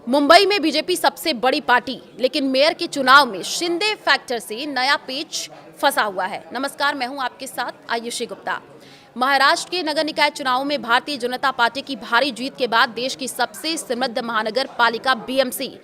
मुंबई में बीजेपी सबसे बड़ी पार्टी, लेकिन मेयर के चुनाव में शिंदे फैक्टर से नया पेच फंसा हुआ है। नमस्कार, मैं हूं आपके साथ आयुषी गुप्ता। महाराष्ट्र के नगर निकाय चुनाव में भारतीय जनता पार्टी की भारी जीत के बाद देश की सबसे समृद्ध महानगर पालिका बीएमसी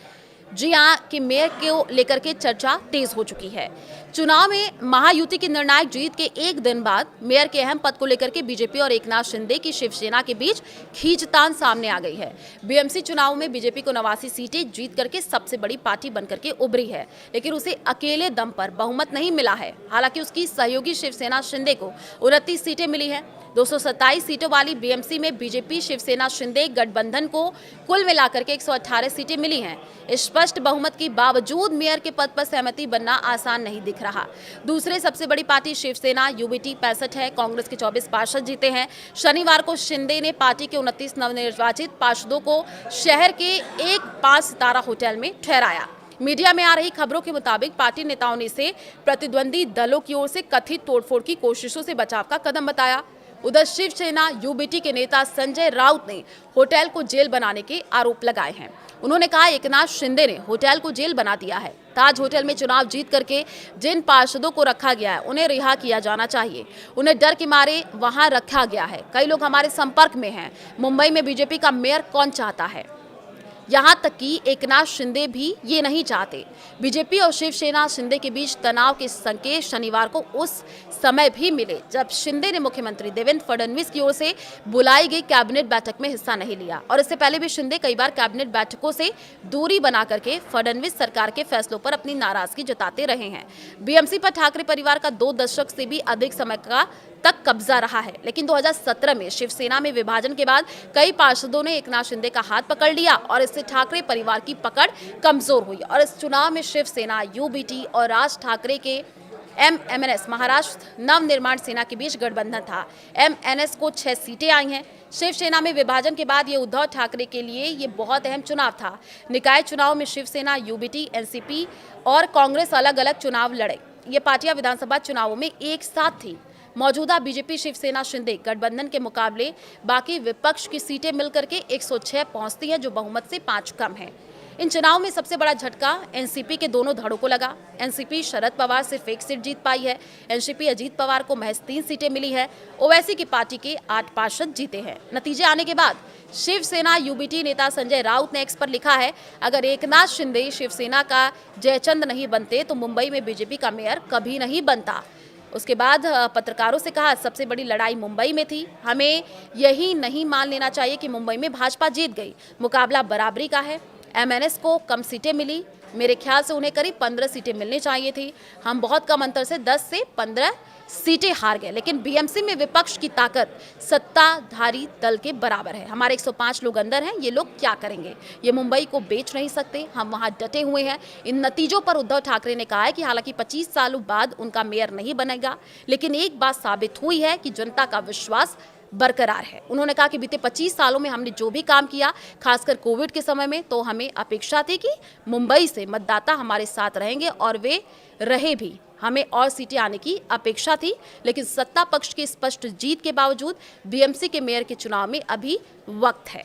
जी हाँ के मेयर को लेकर के चर्चा तेज हो चुकी है। चुनाव में महायुति की निर्णायक जीत के एक दिन बाद मेयर के अहम पद को लेकर के बीजेपी और एकनाथ शिंदे की शिवसेना के बीच खींचतान सामने आ गई है। बीएमसी चुनाव में बीजेपी को 89 सीटें जीत करके सबसे बड़ी पार्टी बनकर के उभरी है, लेकिन उसे अकेले दम पर बहुमत नहीं मिला है। हालांकि उसकी सहयोगी शिवसेना शिंदे को 29 सीटें मिली है। 227 सीटों वाली बीएमसी में बीजेपी शिवसेना शिंदे गठबंधन को कुल मिलाकर के 118 सीटें मिली हैं। स्पष्ट बहुमत के बावजूद मेयर के पद पर सहमति बनना आसान नहीं दिख रहा। दूसरे सबसे बड़ी पार्टी शिवसेना यूबीटी 65 है। कांग्रेस के 24 पार्षद जीते हैं। शनिवार को शिंदे ने पार्टी के 29 नवनिर्वाचित पार्षदों को शहर के एक 5 सितारा होटल में ठहराया। मीडिया में आ रही खबरों के मुताबिक पार्टी नेताओं ने इसे प्रतिद्वंदी दलों की ओर से कथित तोड़फोड़ की कोशिशों से बचाव का कदम बताया। उधर शिवसेना यूबीटी के नेता संजय राउत ने होटल को जेल बनाने के आरोप लगाए हैं। उन्होंने कहा, एकनाथ शिंदे ने होटल को जेल बना दिया है। ताज होटल में चुनाव जीत करके जिन पार्षदों को रखा गया है उन्हें रिहा किया जाना चाहिए। उन्हें डर के मारे वहां रखा गया है। कई लोग हमारे संपर्क में हैं। मुंबई में बीजेपी का मेयर कौन चाहता है? यहाँ तक कि एकनाथ शिंदे भी ये नहीं चाहते। बीजेपी और शिवसेना शिंदे के बीच तनाव के संकेत शनिवार को उस समय भी मिले जब शिंदे ने मुख्यमंत्री देवेंद्र फडणवीस की ओर से बुलाई गई कैबिनेट बैठक में हिस्सा नहीं लिया। और इससे पहले भी शिंदे कई बार कैबिनेट बैठकों से दूरी बना करके फडणवीस सरकार के फैसलों पर अपनी नाराजगी जताते रहे हैं। बीएमसी पर ठाकरे परिवार का 2 दशक से भी अधिक समय का तक कब्जा रहा है, लेकिन 2017 में शिवसेना में विभाजन के बाद कई पार्षदों ने एकनाथ शिंदे का हाथ पकड़ लिया और इससे ठाकरे परिवार की पकड़ कमजोर हुई। और इस चुनाव में शिवसेना यूबीटी और राज ठाकरे के एमएनएस महाराष्ट्र नवनिर्माण सेना के बीच गठबंधन था। एमएनएस को 6 सीटें आई हैं। शिवसेना में विभाजन के बाद ये उद्धव ठाकरे के लिए ये बहुत अहम चुनाव था। निकाय चुनाव में शिवसेना, यूबीटी, एनसीपी और कांग्रेस अलग अलग चुनाव लड़े। ये पार्टियां विधानसभा चुनावों में एक साथ थी। मौजूदा बीजेपी शिवसेना शिंदे गठबंधन के मुकाबले बाकी विपक्ष की सीटें मिलकर के 106 पहुंचती हैं, जो बहुमत से 5 कम है। इन चुनाव में सबसे बड़ा झटका एनसीपी के दोनों धड़ों को लगा। एनसीपी शरद पवार सिर्फ 1 सीट जीत पाई है। एनसीपी अजीत पवार को महज 3 सीटें मिली है। ओवैसी की पार्टी के 8 पार्षद जीते हैं। नतीजे आने के बाद शिवसेना यूबीटी नेता संजय राउत ने एक्स पर लिखा है, अगर एकनाथ शिंदे शिवसेना का जयचंद नहीं बनते तो मुंबई में बीजेपी का मेयर कभी नहीं बनता। उसके बाद पत्रकारों से कहा, सबसे बड़ी लड़ाई मुंबई में थी। हमें यही नहीं मान लेना चाहिए कि मुंबई में भाजपा जीत गई। मुकाबला बराबरी का है। एमएनएस को कम सीटें मिली। मेरे ख्याल से उन्हें करीब 15 सीटें मिलनी चाहिए थी। हम बहुत कम अंतर से 10 से 15 सीटें हार गए। लेकिन बीएमसी में विपक्ष की ताकत सत्ताधारी दल के बराबर है। हमारे 105 लोग अंदर हैं। ये लोग क्या करेंगे? ये मुंबई को बेच नहीं सकते। हम वहां डटे हुए हैं। इन नतीजों पर उद्धव ठाकरे ने कहा है कि हालांकि 25 सालों बाद उनका मेयर नहीं बनेगा, लेकिन एक बात साबित हुई है कि जनता का विश्वास बरकरार है। उन्होंने कहा कि बीते 25 सालों में हमने जो भी काम किया, खासकर कोविड के समय में, तो हमें अपेक्षा थी कि मुंबई से मतदाता हमारे साथ रहेंगे और वे रहे भी। हमें और सीटें आने की अपेक्षा थी, लेकिन सत्ता पक्ष की स्पष्ट जीत के बावजूद बीएमसी के मेयर के चुनाव में अभी वक्त है।